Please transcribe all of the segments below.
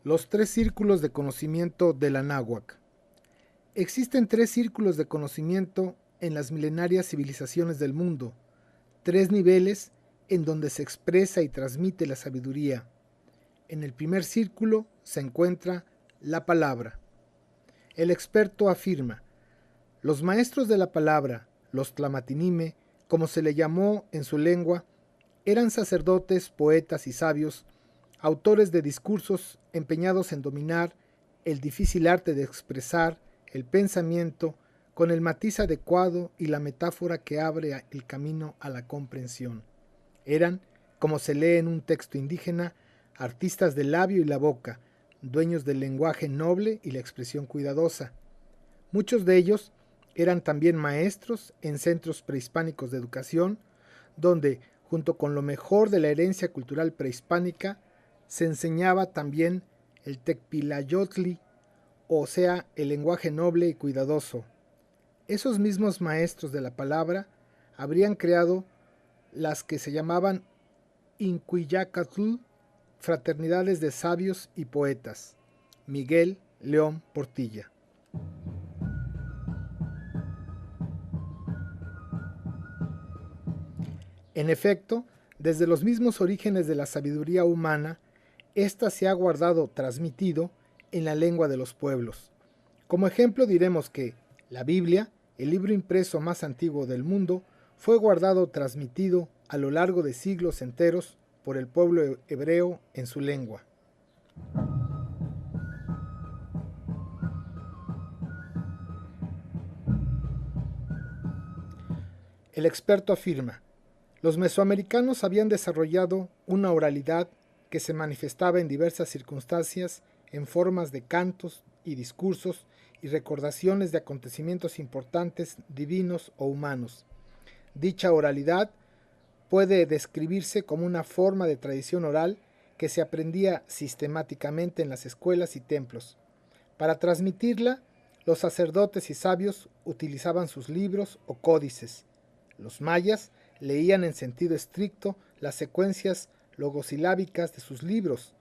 Los tres círculos de conocimiento de la náhuatl. Existen tres círculos de conocimiento en las milenarias civilizaciones del mundo, tres niveles en donde se expresa y transmite la sabiduría. En el primer círculo se encuentra la palabra. El experto afirma: los maestros de la palabra, los tlamatinime, como se le llamó en su lengua, eran sacerdotes, poetas y sabios, autores de discursos empeñados en dominar el difícil arte de expresar el pensamiento con el matiz adecuado y la metáfora que abre el camino a la comprensión. Eran, como se lee en un texto indígena, artistas del labio y la boca, dueños del lenguaje noble y la expresión cuidadosa. Muchos de ellos eran también maestros en centros prehispánicos de educación, donde, junto con lo mejor de la herencia cultural prehispánica, se enseñaba también el tecpilayotli, o sea, el lenguaje noble y cuidadoso. Esos mismos maestros de la palabra habrían creado las que se llamaban Incuiyacatl, fraternidades de sabios y poetas. Miguel León Portilla. En efecto, desde los mismos orígenes de la sabiduría humana, ésta se ha guardado transmitido en la lengua de los pueblos. Como ejemplo diremos que la Biblia, el libro impreso más antiguo del mundo, fue guardado transmitido a lo largo de siglos enteros por el pueblo hebreo en su lengua. El experto afirma: los mesoamericanos habían desarrollado una oralidad que se manifestaba en diversas circunstancias en formas de cantos y discursos y recordaciones de acontecimientos importantes, divinos o humanos. Dicha oralidad puede describirse como una forma de tradición oral que se aprendía sistemáticamente en las escuelas y templos. Para transmitirla, los sacerdotes y sabios utilizaban sus libros o códices. Los mayas leían en sentido estricto las secuencias logosilábicas de sus libros.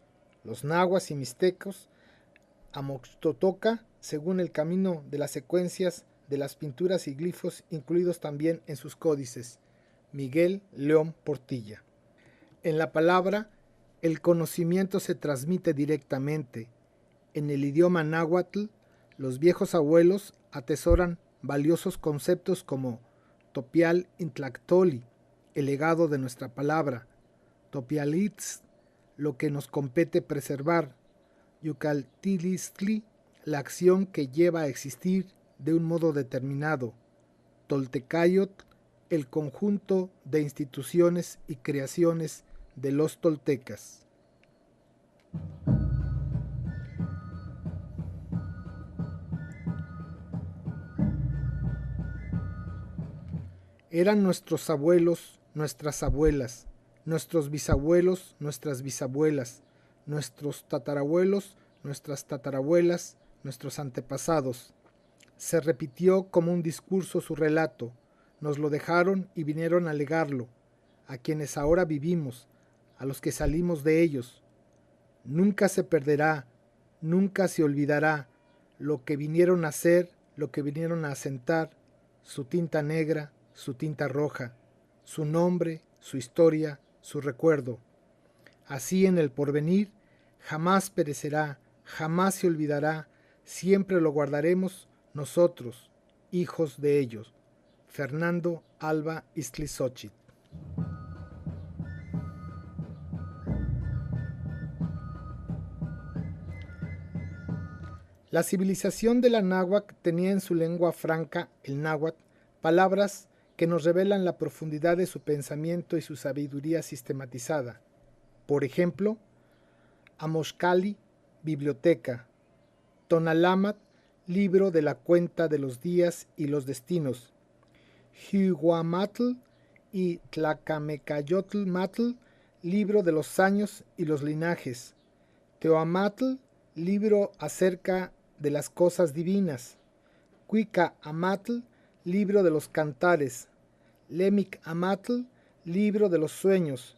Los nahuas y mixtecos Amoxtotoca según el camino de las secuencias de las pinturas y glifos incluidos también en sus códices. Miguel León Portilla. En la palabra, el conocimiento se transmite directamente. En el idioma náhuatl, los viejos abuelos atesoran valiosos conceptos como Topial Intlactoli, el legado de nuestra palabra; Topialitz, lo que nos compete preservar; Yucaltilistli, la acción que lleva a existir de un modo determinado; Toltecayotl, el conjunto de instituciones y creaciones de los toltecas. Eran nuestros abuelos, nuestras abuelas, nuestros bisabuelos, nuestras bisabuelas, nuestros tatarabuelos, nuestras tatarabuelas, nuestros antepasados. Se repitió como un discurso su relato, nos lo dejaron y vinieron a legarlo, a quienes ahora vivimos, a los que salimos de ellos. Nunca se perderá, nunca se olvidará lo que vinieron a hacer, lo que vinieron a asentar, su tinta negra, su tinta roja, su nombre, su historia, su recuerdo. Así en el porvenir jamás perecerá, jamás se olvidará, siempre lo guardaremos nosotros, hijos de ellos. Fernando Alba Iztlizóchitl. La civilización de la náhuatl tenía en su lengua franca, el náhuatl, palabras que nos revelan la profundidad de su pensamiento y su sabiduría sistematizada. Por ejemplo, Amoxcali, biblioteca; Tonalámatl, libro de la cuenta de los días y los destinos; Jihuamatl y Tlacamecayotl-matl, libro de los años y los linajes; Teoamatl, libro acerca de las cosas divinas; Cuica-amatl, libro de los cantares; Lemic-amatl, libro de los sueños;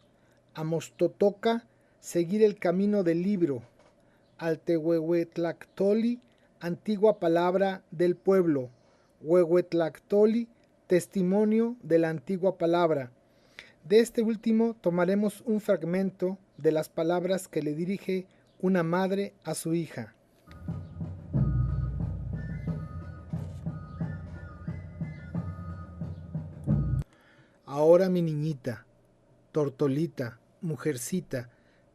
Amoxtotoca, seguir el camino del libro; Altehuehuetlactoli, antigua palabra del pueblo. Huehuetlactoli, testimonio de la antigua palabra. De este último tomaremos un fragmento de las palabras que le dirige una madre a su hija. Ahora mi niñita, tortolita, mujercita,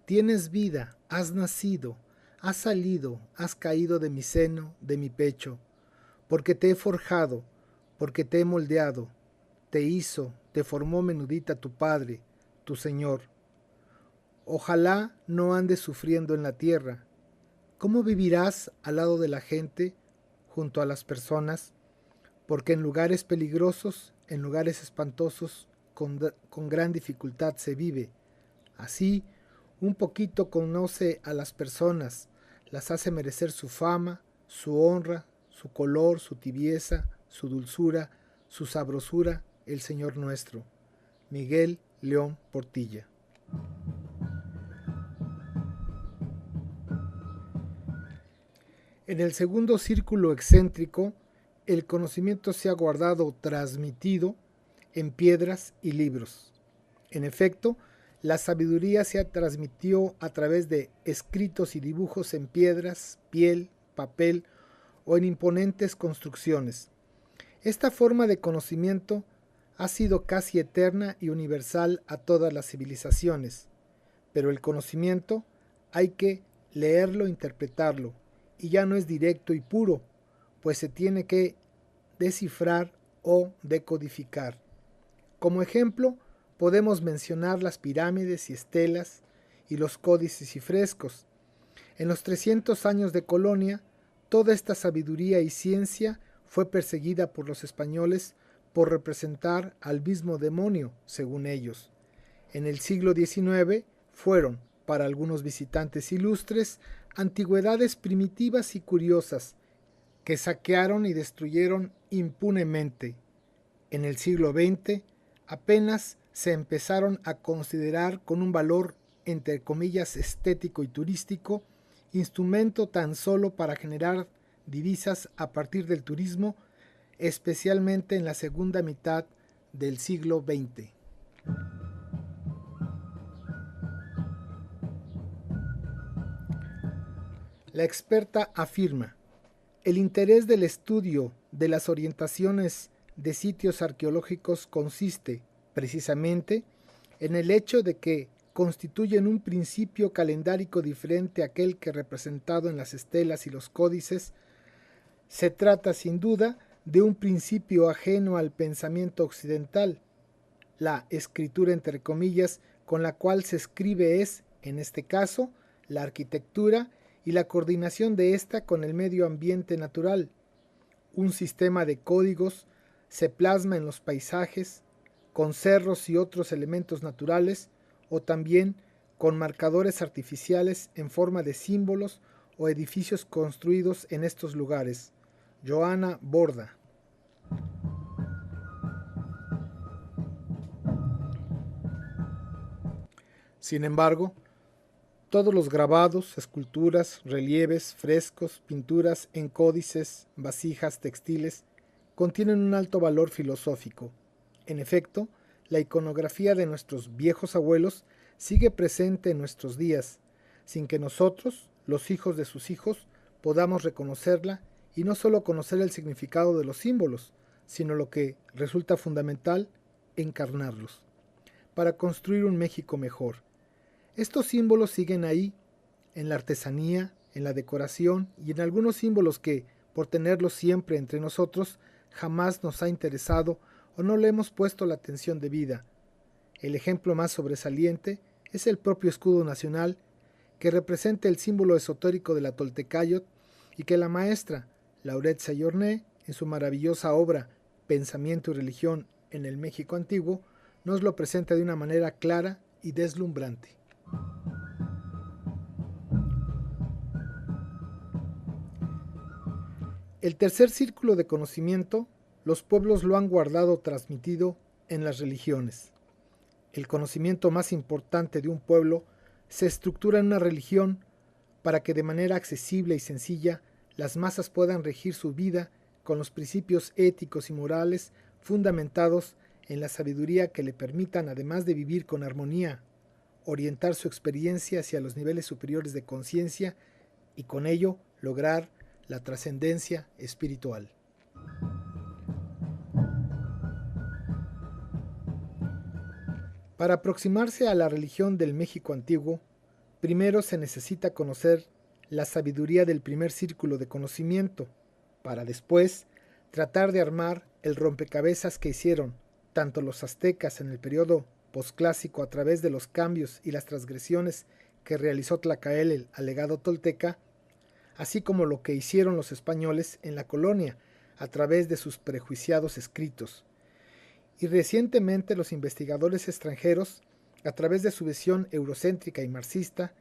tienes vida, has nacido, has salido, has caído de mi seno, de mi pecho, porque te he forjado, porque te he moldeado, te hizo, te formó menudita tu Padre, tu Señor. Ojalá no andes sufriendo en la tierra. ¿Cómo vivirás al lado de la gente, junto a las personas? Porque en lugares peligrosos, en lugares espantosos, con gran dificultad se vive. Así, un poquito conoce a las personas, las hace merecer su fama, su honra, su color, su tibieza, su dulzura, su sabrosura, el Señor nuestro. Miguel León Portilla. En el segundo círculo excéntrico, el conocimiento se ha guardado transmitido en piedras y libros. En efecto, la sabiduría se transmitió a través de escritos y dibujos en piedras, piel, papel o en imponentes construcciones. Esta forma de conocimiento ha sido casi eterna y universal a todas las civilizaciones, pero el conocimiento hay que leerlo, interpretarlo, y ya no es directo y puro, pues se tiene que descifrar o decodificar. Como ejemplo, podemos mencionar las pirámides y estelas y los códices y frescos. En los 300 años de colonia, toda esta sabiduría y ciencia fue perseguida por los españoles por representar al mismo demonio, según ellos. En el siglo XIX fueron, para algunos visitantes ilustres, antigüedades primitivas y curiosas, que saquearon y destruyeron impunemente. En el siglo XX apenas se empezaron a considerar con un valor entre comillas estético y turístico, instrumento tan solo para generar divisas a partir del turismo, especialmente en la segunda mitad del siglo XX. La experta afirma: el interés del estudio de las orientaciones de sitios arqueológicos consiste, precisamente, en el hecho de que constituyen un principio calendárico diferente a aquel que representado en las estelas y los códices. Se trata, sin duda, de un principio ajeno al pensamiento occidental. La escritura, entre comillas, con la cual se escribe es, en este caso, la arquitectura y la coordinación de ésta con el medio ambiente natural. Un sistema de códigos se plasma en los paisajes, con cerros y otros elementos naturales, o también con marcadores artificiales en forma de símbolos o edificios construidos en estos lugares. Joana Borda. Sin embargo, todos los grabados, esculturas, relieves, frescos, pinturas en códices, vasijas, textiles, contienen un alto valor filosófico. En efecto, la iconografía de nuestros viejos abuelos sigue presente en nuestros días, sin que nosotros, los hijos de sus hijos, podamos reconocerla y no solo conocer el significado de los símbolos, sino lo que resulta fundamental, encarnarlos, para construir un México mejor. Estos símbolos siguen ahí, en la artesanía, en la decoración y en algunos símbolos que, por tenerlos siempre entre nosotros, jamás nos ha interesado o no le hemos puesto la atención debida. El ejemplo más sobresaliente es el propio escudo nacional, que representa el símbolo esotérico de la Toltecayot y que la maestra Lauret Sayorné, en su maravillosa obra Pensamiento y Religión en el México Antiguo, nos lo presenta de una manera clara y deslumbrante. El tercer círculo de conocimiento, los pueblos lo han guardado transmitido en las religiones. El conocimiento más importante de un pueblo se estructura en una religión para que de manera accesible y sencilla las masas puedan regir su vida con los principios éticos y morales fundamentados en la sabiduría que le permitan, además de vivir con armonía, orientar su experiencia hacia los niveles superiores de conciencia y con ello lograr la trascendencia espiritual. Para aproximarse a la religión del México antiguo, primero se necesita conocer la sabiduría del primer círculo de conocimiento, para después tratar de armar el rompecabezas que hicieron tanto los aztecas en el periodo posclásico a través de los cambios y las transgresiones que realizó Tlacael al legado tolteca, así como lo que hicieron los españoles en la colonia a través de sus prejuiciados escritos. Y recientemente los investigadores extranjeros, a través de su visión eurocéntrica y marxista,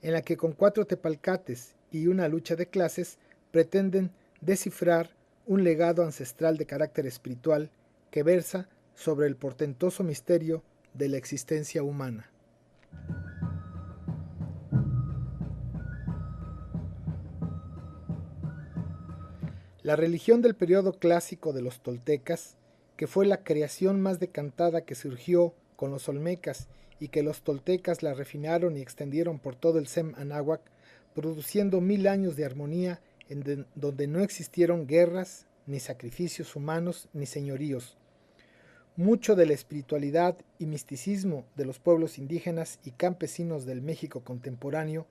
en la que con 4 tepalcates y una lucha de clases pretenden descifrar un legado ancestral de carácter espiritual que versa sobre el portentoso misterio de la existencia humana. La religión del periodo clásico de los toltecas, que fue la creación más decantada que surgió con los olmecas y que los toltecas la refinaron y extendieron por todo el Sem Anáhuac, produciendo 1000 años de armonía en donde no existieron guerras, ni sacrificios humanos, ni señoríos. Mucho de la espiritualidad y misticismo de los pueblos indígenas y campesinos del México contemporáneo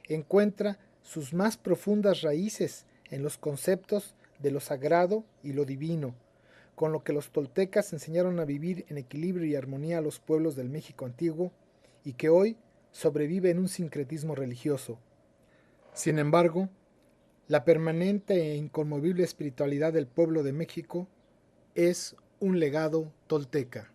encuentra sus más profundas raíces en los conceptos de lo sagrado y lo divino, con lo que los toltecas enseñaron a vivir en equilibrio y armonía a los pueblos del México antiguo y que hoy sobrevive en un sincretismo religioso. Sin embargo, la permanente e inconmovible espiritualidad del pueblo de México es un legado tolteca.